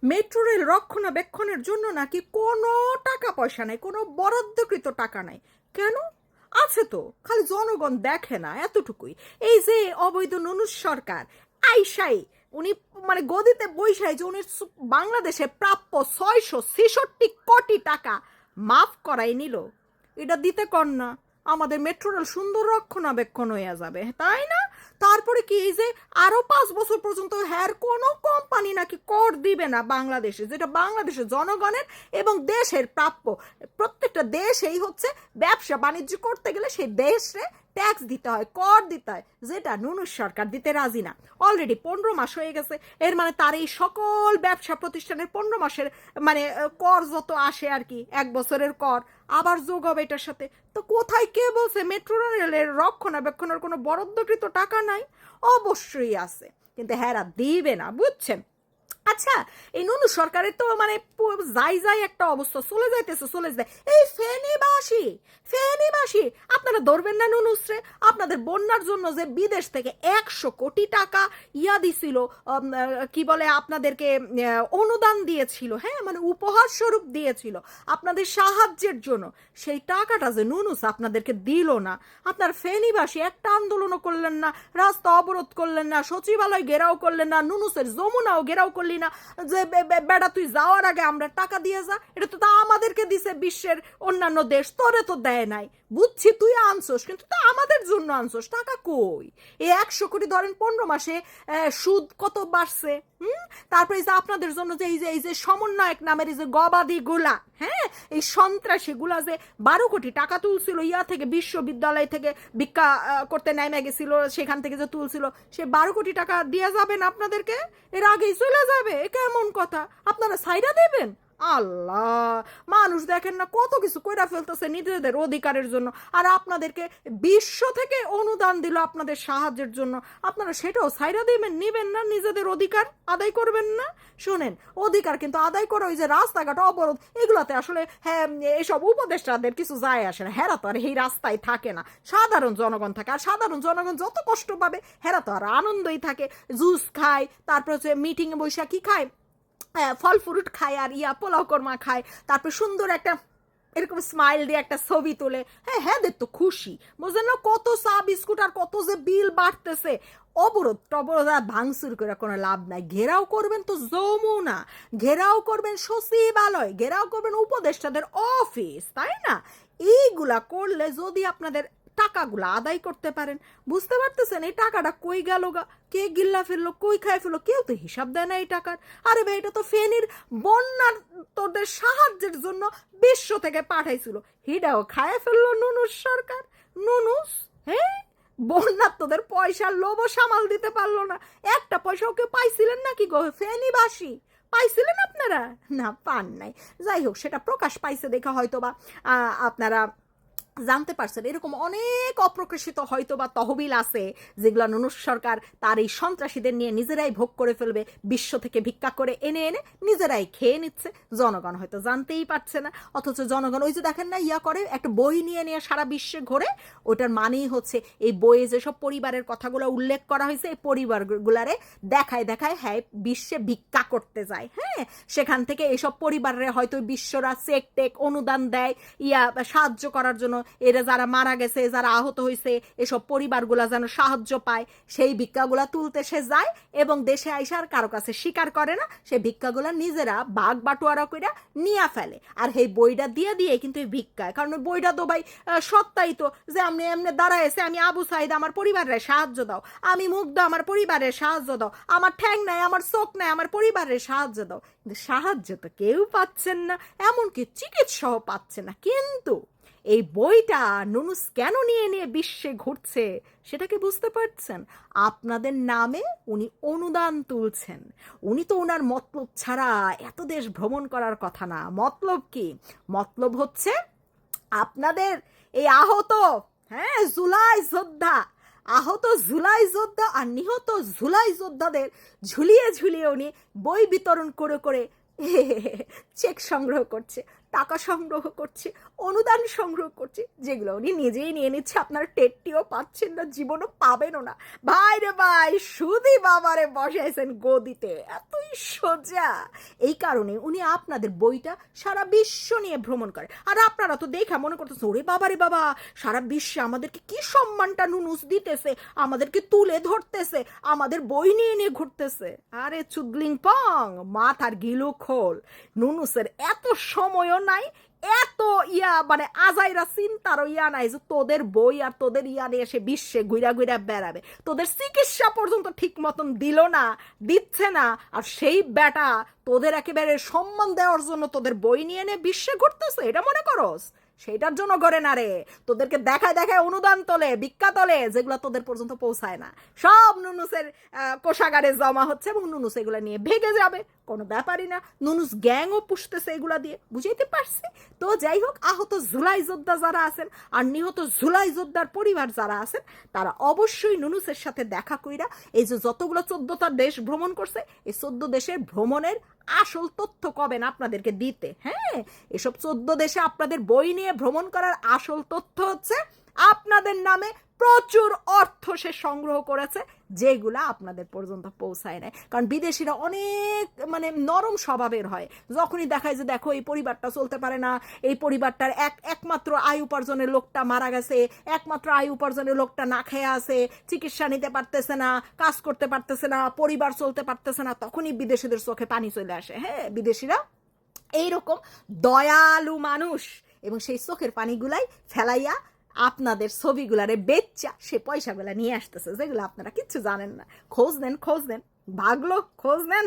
Metro rail রক্ষণাবেক্ষণের জন্য নাকি কোনো টাকা পয়সা নাই, কোনো বরাদ্দকৃত টাকা নাই। কেন? আছে তো, খালি জনগণ দেখে না, এতটুকুই। এই যে অবৈধ নুনুস সরকার আইসাই, উনি মানে গদিতে বৈশাই যে উনি বাংলাদেশে প্রাপ্য 666 কোটি টাকা মাফ করাই নিল। এটা দিতে কর না, আমাদের মেট্রো রেল সুন্দর রক্ষণাবেক্ষণ হয়ে যাবে, তাই না? তারপরে কি, এই যে আরো 5 বছর পর্যন্ত হ্যার কোনো কোম্পানি নাকি কর দিবে না বাংলাদেশে, যেটা বাংলাদেশের জনগণের এবং দেশের প্রাপ্য। প্রত্যেকটা দেশেই হচ্ছে ব্যবসা বাণিজ্য করতে গেলে সেই দেশে ট্যাক্স দিতে হয়, কর দিতে হয়, যেটা নুনুস সরকার দিতে রাজি না। অলরেডি 15 মাস হয়ে গেছে, এর মানে তার এই সকল ব্যবসা প্রতিষ্ঠানের 15 মাসের মানে কর যত আসে আর কি, 1 বছরের কর আবার যোগ হবে এটার সাথে। তো কোথায়, কে বলছে মেট্রো রেলের রক্ষণাবেক্ষণের কোনো বরাদ্দকৃত টাকা নাই? অবশ্যই আছে, কিন্তু হেরা দিবে না, বুঝছেন? আচ্ছা, এই নুনু সরকারের তো মানে যাই যাই একটা অবস্থা, চলে যাইতেছে, চলে যায়। এই ফেনীবাসী, ফেনীবাসী আপনারা ধরবেন না নুনুসরে? আপনাদের বন্যার জন্য যে বিদেশ থেকে 100 কোটি টাকা ইয়া দিছিল, কি বলে, আপনাদেরকে অনুদান দিয়েছিল, হ্যাঁ, মানে উপহার স্বরূপ দিয়েছিল আপনাদের সাহায্যের জন্য, সেই টাকাটা যে নুনুস আপনাদেরকে দিল না। আপনার ফেনীবাসী একটা আন্দোলনও করলেন না, রাস্তা অবরোধ করলেন না, সচিবালয় ঘেরাও করলেন না, নুনুসের যমুনাও ঘেরাও করলি না, যে বেটা তুই যাওয়ার আগে আমরা টাকা দিয়ে যা। এটা তো আমাদেরকে দিছে বিশ্বের অন্যান্য দেশ, তোরে তো দেয় নাই। বুঝছি তুই আনছোস, কিন্তু তা আমাদের জন্য আনছোস, টাকা কই? এই 100 কোটি ধরেন 15 মাসে সুদ কত বাড়ছে? তারপরে এই যে আপনাদের জন্য যে এই যে সমন্বয়ক নামের এই যে গবাদি গুলা, হ্যাঁ, এই সন্ত্রাসী গুলা যে 12 কোটি টাকা তুলছিল ইয়া থেকে, বিশ্ববিদ্যালয় থেকে ভিক্ষা করতে নেমে গেছিল, সেখান থেকে যে তুলছিল, সে 12 কোটি টাকা দিয়ে যাবেন আপনাদেরকে? এর আগেই চলে যাবে? কেমন কথা, আপনারা সাইরা দেবেন? আল্লাহ, মানুষ দেখেন না কত কিছু কইরা ফেলতেছে নিজেদের অধিকারের জন্য, আর আপনাদেরকে বিশ্ব থেকে অনুদান দিল আপনাদের সাহায্যের জন্য, আপনারা সেটাও সাইরা দিবেন, নিবেন না, নিজেদের অধিকার আদায় করবেন না? শোনেন, অধিকার কিন্তু আদায় করে ওই যে রাস্তাঘাট অবরোধ এগুলাতে আসলে, হ্যাঁ, এসব উপদেষ্টাদের কিছু যায় আসে না, হেরা তো আর এই রাস্তায় থাকে না, সাধারণ জনগণ থাকে, আর সাধারণ জনগণ যত কষ্ট পাবে হেরা তো আর আনন্দই থাকে, জুস খায়, তারপর হচ্ছে মিটিংয়ে বৈশা কি খায়, ফল ফ্রুট খায়, আর ইয়া পোলাও কর্মা খায়, তারপর সুন্দর একটা এরকম স্মাইল দিয়ে একটা ছবি তোলে, হ্যাঁ হ্যাঁ, তো খুশি, বুঝলেন না? কত চা বিস্কুট আর কত যে বিল বাড়তেছে। অবরোধ টবরোধ আর ভাঙচুর করে কোনো লাভ নাই, ঘেরাও করবেন তো যমুনা, ঘেরাও করবেন সচিবালয়, ঘেরাও করবেন উপদেষ্টাদের অফিস, তাই না? এইগুলা করলে যদি আপনাদের টাকাগুলো আদায় করতে পারেন, বুঝতে পারতেছেন এই টাকাটা কই গেল গা, কে গিল্লা ফেললো, কই খায় ফেললো, কেউ তো হিসাব দেয় না এই টাকার। আরে ভাই, এটা তো ফেনীর বন্যার তোদের সাহায্যের জন্য বিশ্ব থেকে পাঠাইছিল, হিডাও খায় ফেললো নুনুস সরকার। নুনুস, হ্যাঁ, বন্যার তোদের পয়সার লোভও সামাল দিতে পারলো না। একটা পয়সাও কেউ পাইছিলেন নাকি গো ফেনীবাসী? পাইছিলেন আপনারা? না, পান নাই। যাই হোক, সেটা প্রকাশ পাইছে দেখা হয়তো বা আপনারা জানতে পারছেন। এরকম অনেক অপ্রকাশিত হয়তো বা তহবিল আছে যেগুলো নুনুস সরকার তার এই সন্ত্রাসীদের নিয়ে নিজেরাই ভোগ করে ফেলবে, বিশ্ব থেকে ভিক্ষা করে এনে এনে নিজেরাই খেয়ে নিচ্ছে, জনগণ হয়তো জানতেই পারছে না। অথচ জনগণ ওই যে দেখেন না, ইয়া করে একটা বই নিয়ে নিয়ে সারা বিশ্বে ঘোরে, ওটার মানেই হচ্ছে এই বইয়ে যেসব পরিবারের কথাগুলো উল্লেখ করা হয়েছে, এই পরিবারগুলারে দেখায় দেখায় হ্যাঁ বিশ্বে ভিক্ষা করতে যায়, হ্যাঁ, সেখান থেকে এসব পরিবারের হয়তো বিশ্বরা চেক টেক অনুদান দেয় ইয়া সাহায্য করার জন্য, এরা যারা মারা গেছে, যারা আহত হয়েছে, এসব পরিবারগুলা যেন সাহায্য পায়, সেই ভিক্ষাগুলা তুলতে সে যায় এবং দেশে আইসার কারো কাছে স্বীকার করে না, সে ভিক্ষাগুলা নিজেরা ভাগ বাটোয়ারা করে নিয়ে ফেলে, আর এই বইটা দিয়ে দিয়ে কিন্তু এই ভিক্ষায়, কারণ ওই বইটা তো ভাই সত্যাই তো, যে আমি এমনি দাঁড়াইছে, আমি আবু সাইদ, আমার পরিবারের সাহায্য দাও, আমি মুগ্ধ, আমার পরিবারের সাহায্য দাও, আমার ঠ্যাং নাই, আমার চোখ নাই, আমার পরিবারের সাহায্য দাও, কিন্তু সাহায্য তো কেউ পাচ্ছেন না, এমনকি চিকিৎসাও পাচ্ছে না। কিন্তু এই বইটা নুনুস কেন নিয়ে নিয়ে বিশ্বে ঘুরছে সেটা কি বুঝতে পারছেন? আপনাদের নামে উনি অনুদান তুলছেন। উনি তো ওনার মতলব ছাড়া এত দেশ ভ্রমণ করার কথা না। মতলব কি? মতলব হচ্ছে আপনাদের এই আহত, হ্যাঁ, জুলাই যোদ্ধা, আহত জুলাই যোদ্ধা আর নিহত জুলাই যোদ্ধাদের ঝুলিয়ে ঝুলিয়ে উনি বই বিতরণ করে করে চেক সংগ্রহ করছে। টাকা সংগ্রহ করছে, অনুদান সংগ্রহ করছে, যেগুলো উনি নিজেই নিয়ে নিচ্ছে, আপনার টেটটিও পাচ্ছেন না, জীবনও পাবেনও না। ভাই রে ভাই, শুধু বাবারে বসাইছেন গদিতে, এতই সোজা। এই কারণে উনি আপনাদের বইটা সারা বিশ্ব নিয়ে ভ্রমণ করে। আর আপনারা তো দেখা মনে করতেছে, ওরে বাবারে বাবা, সারা বিশ্বে আমাদেরকে কি সম্মানটা নুনুস দিতেছে, আমাদেরকে তুলে ধরতেছে, আমাদের বই নিয়ে নিয়ে ঘুরতেছে। আরে চুদলিং পং, মাথার গিলু খোল। নুনুসের এত সময়ও নাই, এত মানে আজাইরা চিন্তারও নাই যে তোদের বই আর তোদের নিয়ে এসে বিশ্বে ঘুরা ঘুরা বেড়াবে। তোদের চিকিৎসা পর্যন্ত ঠিক মতন দিল না, দিচ্ছে না, আর সেই বেটা তোদের একেবারে সম্মান দেওয়ার জন্য তোদের বই নিয়ে নিয়ে বিশ্বে ঘুরতেছে, এটা মনে করস? সেইটার জন্য করে না রে, তোদেরকে দেখায় দেখায় অনুদান তোলে, ভিক্ষা তোলে, যেগুলো তোদের পর্যন্ত পৌঁছায় না, সব নুনুসের কোষাগারে জমা হচ্ছে, এবং নুনুস এগুলা নিয়ে ভেগে যাবে, কোনো ব্যাপারই না। নুনুস গ্যাংও পুষতেছে এগুলা দিয়ে, বুঝাইতে পারছি তো? যাই হোক, আহত জুলাই যোদ্ধা যারা আছেন আর নিহত জুলাই যোদ্ধার পরিবার যারা আছেন, তারা অবশ্যই নুনুসের সাথে দেখা কইরা এই যে যতগুলো 14টা দেশ ভ্রমণ করছে, এই 14 দেশের ভ্রমণের আসল তথ্য কবেন আপনাদেরকে দিতে। হ্যাঁ, এসব 14 দেশে আপনাদের বই নিয়ে ভ্রমণ করার আসল তথ্য হচ্ছে আপনাদের নামে প্রচুর অর্থ সে সংগ্রহ করেছে, যেগুলা আপনাদের পর্যন্ত পৌঁছায় নাই। কারণ বিদেশিরা অনেক নরম স্বভাবের হয়, যখনই দেখায় যে দেখো এই পরিবারটা চলতে পারে না, এই পরিবারটার একমাত্র আয় উপার্জনের লোকটা মারা গেছে, একমাত্র আয় উপার্জনের লোকটা না খেয়ে আছে, চিকিৎসা নিতে পারতেছে না, কাজ করতে পারতেছে না, পরিবার চলতে পারতেছে না, তখনই বিদেশিদের চোখে পানি চলে আসে। হ্যাঁ, বিদেশিরা এইরকম দয়ালু মানুষ, এবং সেই চোখের পানিগুলাই ফেলাইয়া আপনাদের ছবিগুলারে বেচ্চা সে পয়সাগুলা নিয়ে আসতেছে, যেগুলো আপনারা কিচ্ছু জানেন না। খোঁজ নেন, খোঁজ নেন, ভাগলো, খোঁজ নেন।